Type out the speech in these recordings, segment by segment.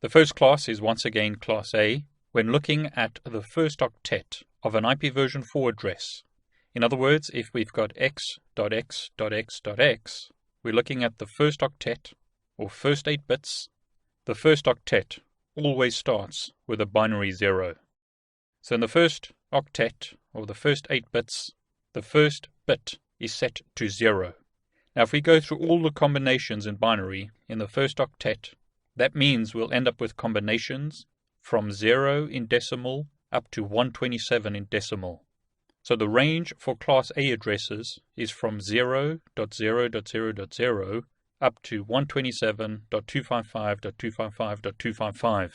The first class is once again class A when looking at the first octet of an IPv4 address. In other words, if we've got x.x.x.x, we're looking at the first octet or first 8 bits. The first octet always starts with a binary 0. So in the first octet or the first 8 bits, the first bit is set to 0. Now if we go through all the combinations in binary in the first octet, that means we'll end up with combinations from 0 in decimal up to 127 in decimal. So the range for class A addresses is from 0.0.0.0 up to 127.255.255.255.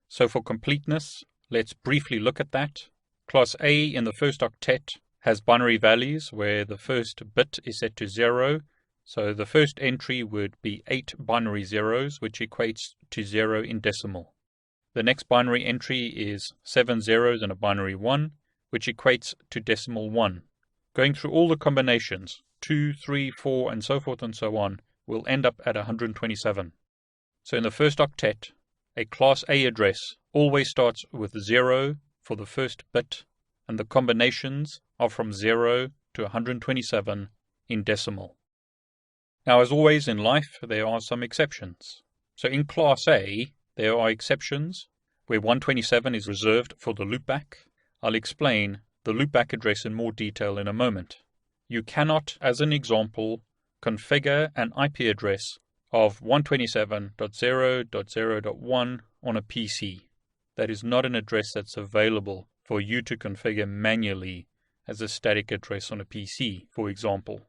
So for completeness, let's briefly look at that. Class A in the first octet has binary values where the first bit is set to 0. So the first entry would be 8 binary zeros, which equates to 0 in decimal. The next binary entry is 7 zeros and a binary 1, which equates to decimal 1. Going through all the combinations, 2, 3, 4, and so forth and so on, will end up at 127. So in the first octet, a class A address always starts with 0 for the first bit, and the combinations are from 0 to 127 in decimal. Now, as always in life, there are some exceptions. So in class A, there are exceptions where 127 is reserved for the loopback. I'll explain the loopback address in more detail in a moment. You cannot, as an example, configure an IP address of 127.0.0.1 on a PC. That is not an address that's available for you to configure manually as a static address on a PC, for example.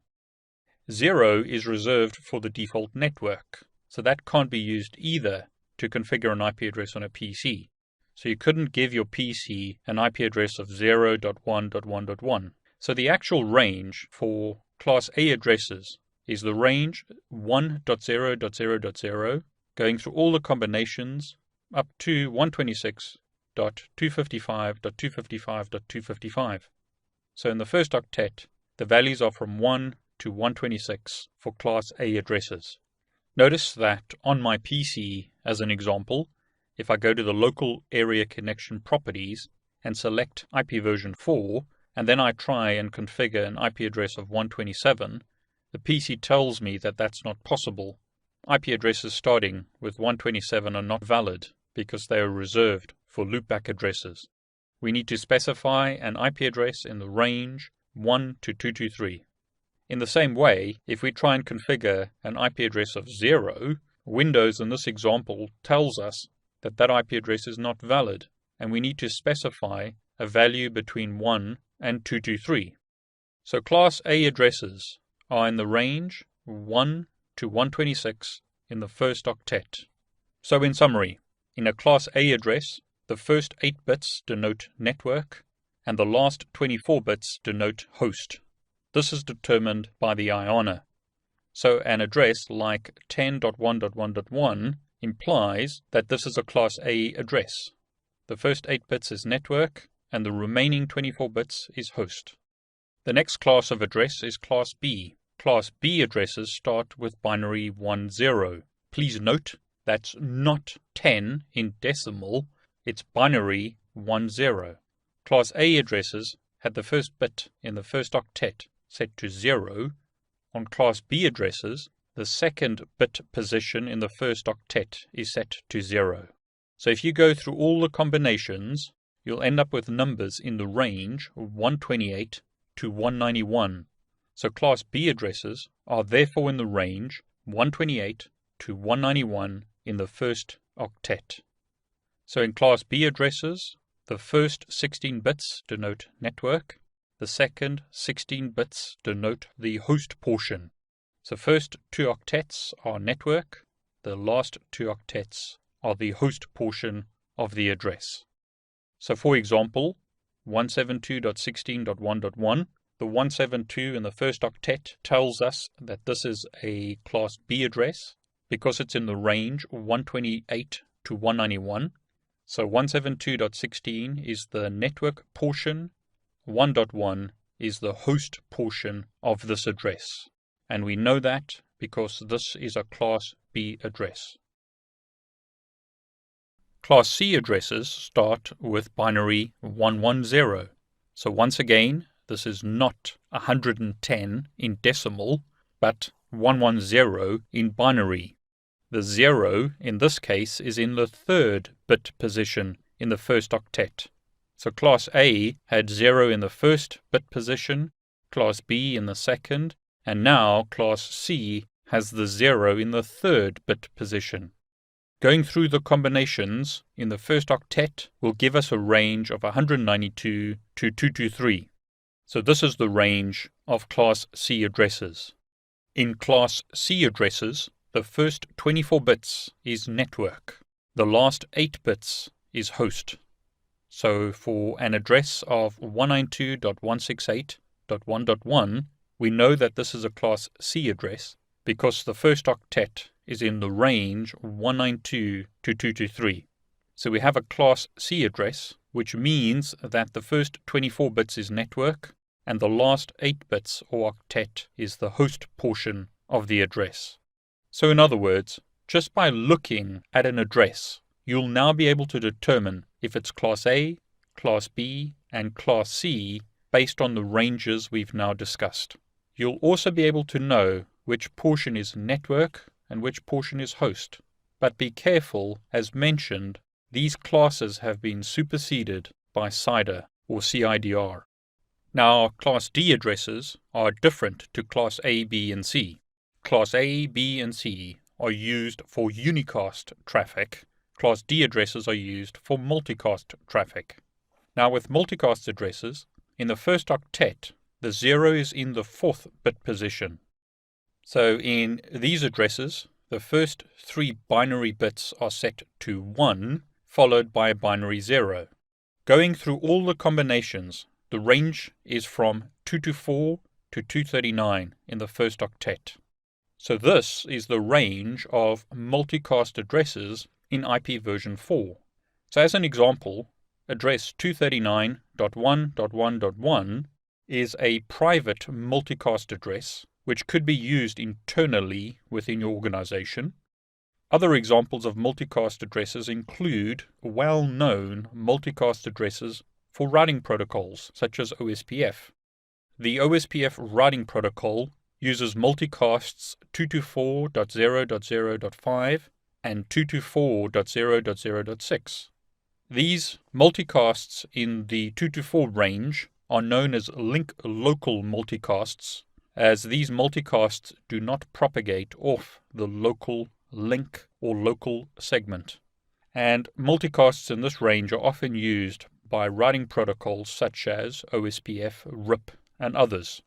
0 is reserved for the default network, so that can't be used either to configure an IP address on a PC. So you couldn't give your PC an IP address of 0.1.1.1. So the actual range for class A addresses is the range 1.0.0.0, going through all the combinations up to 126.255.255.255. So in the first octet, the values are from 1 to 126 for class A addresses. Notice that on my PC, as an example, if I go to the local area connection properties and select IPv4, and then I try and configure an IP address of 127, the PC tells me that that's not possible. IP addresses starting with 127 are not valid because they are reserved for loopback addresses. We need to specify an IP address in the range 1 to 223. In the same way, if we try and configure an IP address of 0, Windows in this example tells us that that IP address is not valid, and we need to specify a value between 1 and 223. So class A addresses are in the range 1 to 126 in the first octet. So in summary, in a class A address, the first 8 bits denote network, and the last 24 bits denote host. This is determined by the IANA. So an address like 10.1.1.1 implies that this is a class A address. The first 8 bits is network, and the remaining 24 bits is host. The next class of address is class B. Class B addresses start with binary 10. Please note that's not 10 in decimal, it's binary 10. Class A addresses had the first bit in the first octet set to 0. On class B addresses, the second bit position in the first octet is set to 0. So if you go through all the combinations, you'll end up with numbers in the range 128 to 191. So class B addresses are therefore in the range 128 to 191 in the first octet. So in class B addresses, the first 16 bits denote network, the second 16 bits denote the host portion. So first 2 octets are network, the last 2 octets are the host portion of the address. So for example, 172.16.1.1, the 172 in the first octet tells us that this is a class B address because it's in the range 128 to 191. So 172.16 is the network portion, 1.1 is the host portion of this address. And we know that because this is a class B address. Class C addresses start with binary 110. So once again, this is not 110 in decimal, but 110 in binary. The 0 in this case is in the third bit position in the first octet. So Class A had 0 in the first bit position, Class B in the second, and now Class C has the 0 in the third bit position. Going through the combinations in the first octet will give us a range of 192 to 223. So this is the range of Class C addresses. In Class C addresses, the first 24 bits is network. The last 8 bits is host. So for an address of 192.168.1.1, we know that this is a Class C address because the first octet is in the range 192 to 223. So we have a Class C address, which means that the first 24 bits is network, and the last 8 bits or octet is the host portion of the address. So in other words, just by looking at an address, you'll now be able to determine if it's Class A, Class B, and Class C based on the ranges we've now discussed. You'll also be able to know which portion is network and which portion is host. But be careful, as mentioned, these classes have been superseded by CIDR or CIDR. Now, Class D addresses are different to Class A, B, and C. Class A, B, and C are used for unicast traffic. Class D addresses are used for multicast traffic. Now, with multicast addresses, in the first octet, the 0 is in the fourth bit position. So in these addresses, the first 3 binary bits are set to 1, followed by a binary 0. Going through all the combinations, the range is from 224 to 239 in the first octet. So this is the range of multicast addresses in IPv4. So as an example, address 239.1.1.1 is a private multicast address which could be used internally within your organization. Other examples of multicast addresses include well-known multicast addresses for routing protocols such as OSPF. The OSPF routing protocol uses multicasts 224.0.0.5 and 224.0.0.6. These multicasts in the 224 range are known as link local multicasts, as these multicasts do not propagate off the local link or local segment. And multicasts in this range are often used by routing protocols such as OSPF, RIP, and others.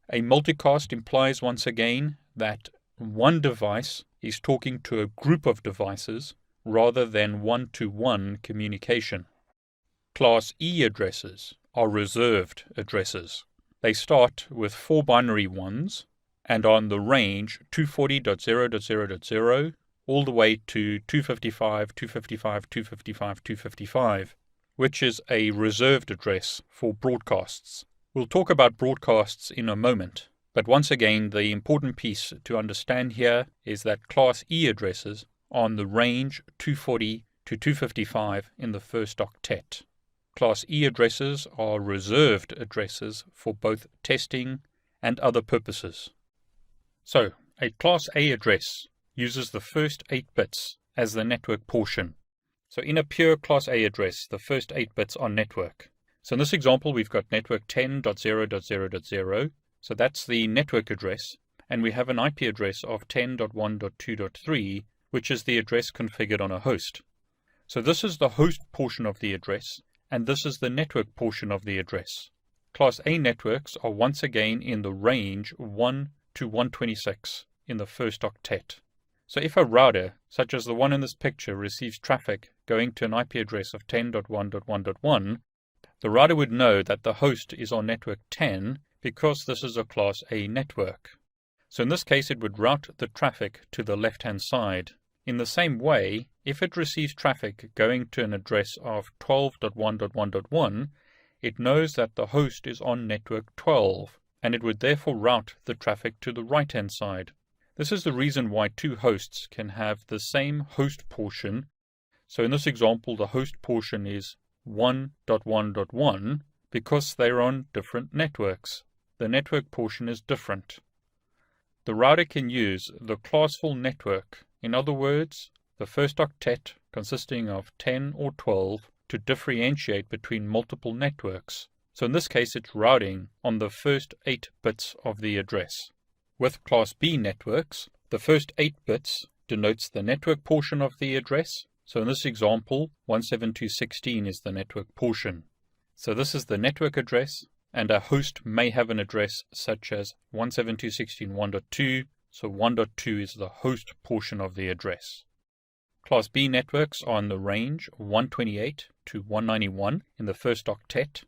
A multicast implies once again that one device is talking to a group of devices rather than one-to-one communication. Class E addresses are reserved addresses. They start with 4 binary ones and are on the range 240.0.0.0 all the way to 255, 255, 255, 255, which is a reserved address for broadcasts. We'll talk about broadcasts in a moment, but once again, the important piece to understand here is that Class E addresses are on the range 240 to 255 in the first octet. Class E addresses are reserved addresses for both testing and other purposes. So, a Class A address uses the first 8 bits as the network portion. So in a pure Class A address, the first 8 bits are network. So in this example, we've got network 10.0.0.0. So that's the network address. And we have an IP address of 10.1.2.3, which is the address configured on a host. So this is the host portion of the address, and this is the network portion of the address. Class A networks are once again in the range 1 to 126 in the first octet. So if a router, such as the one in this picture, receives traffic going to an IP address of 10.1.1.1, the router would know that the host is on network 10 because this is a Class A network. So in this case, it would route the traffic to the left-hand side. In the same way, if it receives traffic going to an address of 12.1.1.1, it knows that the host is on network 12, and it would therefore route the traffic to the right-hand side. This is the reason why 2 hosts can have the same host portion, So in this example, the host portion is 1.1.1 because they're on different networks. The network portion is different. The router can use the classful network, in other words, the first octet consisting of 10 or 12, to differentiate between multiple networks. So in this case, it's routing on the first 8 bits of the address. With Class B networks, the first 8 bits denotes the network portion of the address. So in this example, 172.16 is the network portion. So this is the network address, and a host may have an address such as 172.16.1.2, so 1.2 is the host portion of the address. Class B networks are in the range 128 to 191 in the first octet.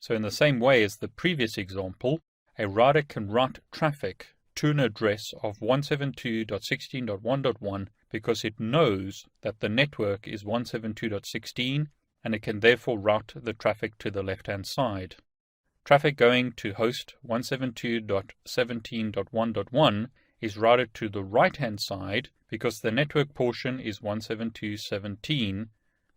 So in the same way as the previous example, a router can route traffic to an address of 172.16.1.1 because it knows that the network is 172.16 and it can therefore route the traffic to the left-hand side. Traffic going to host 172.17.1.1 is routed to the right-hand side because the network portion is 172.17,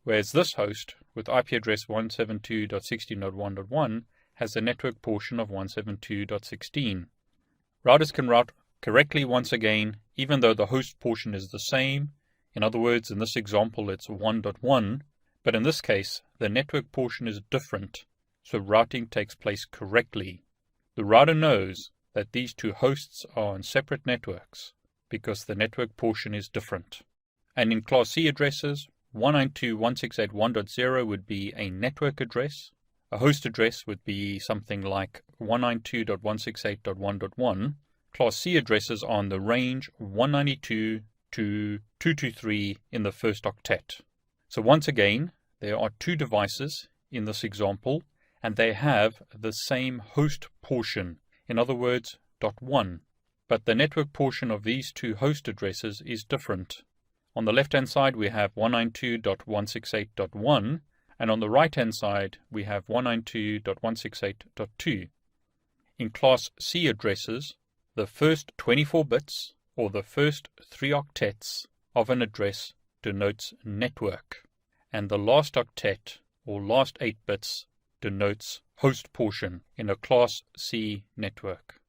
whereas this host with IP address 172.16.1.1 has a network portion of 172.16. Routers can route correctly once again, even though the host portion is the same. In other words, in this example, it's 1.1, but in this case, the network portion is different, so routing takes place correctly. The router knows that these two hosts are on separate networks because the network portion is different. And in Class C addresses, 192.168.1.0 would be a network address. A host address would be something like 192.168.1.1. Class C addresses are in the range 192 to 223 in the first octet. So once again, there are two devices in this example, and they have the same host portion, in other words, .1. But the network portion of these two host addresses is different. On the left-hand side, we have 192.168.1, and on the right-hand side, we have 192.168.2. In Class C addresses, the first 24 bits, or the first 3 octets of an address denotes network, and the last octet, or last 8 bits, denotes host portion in a Class C network.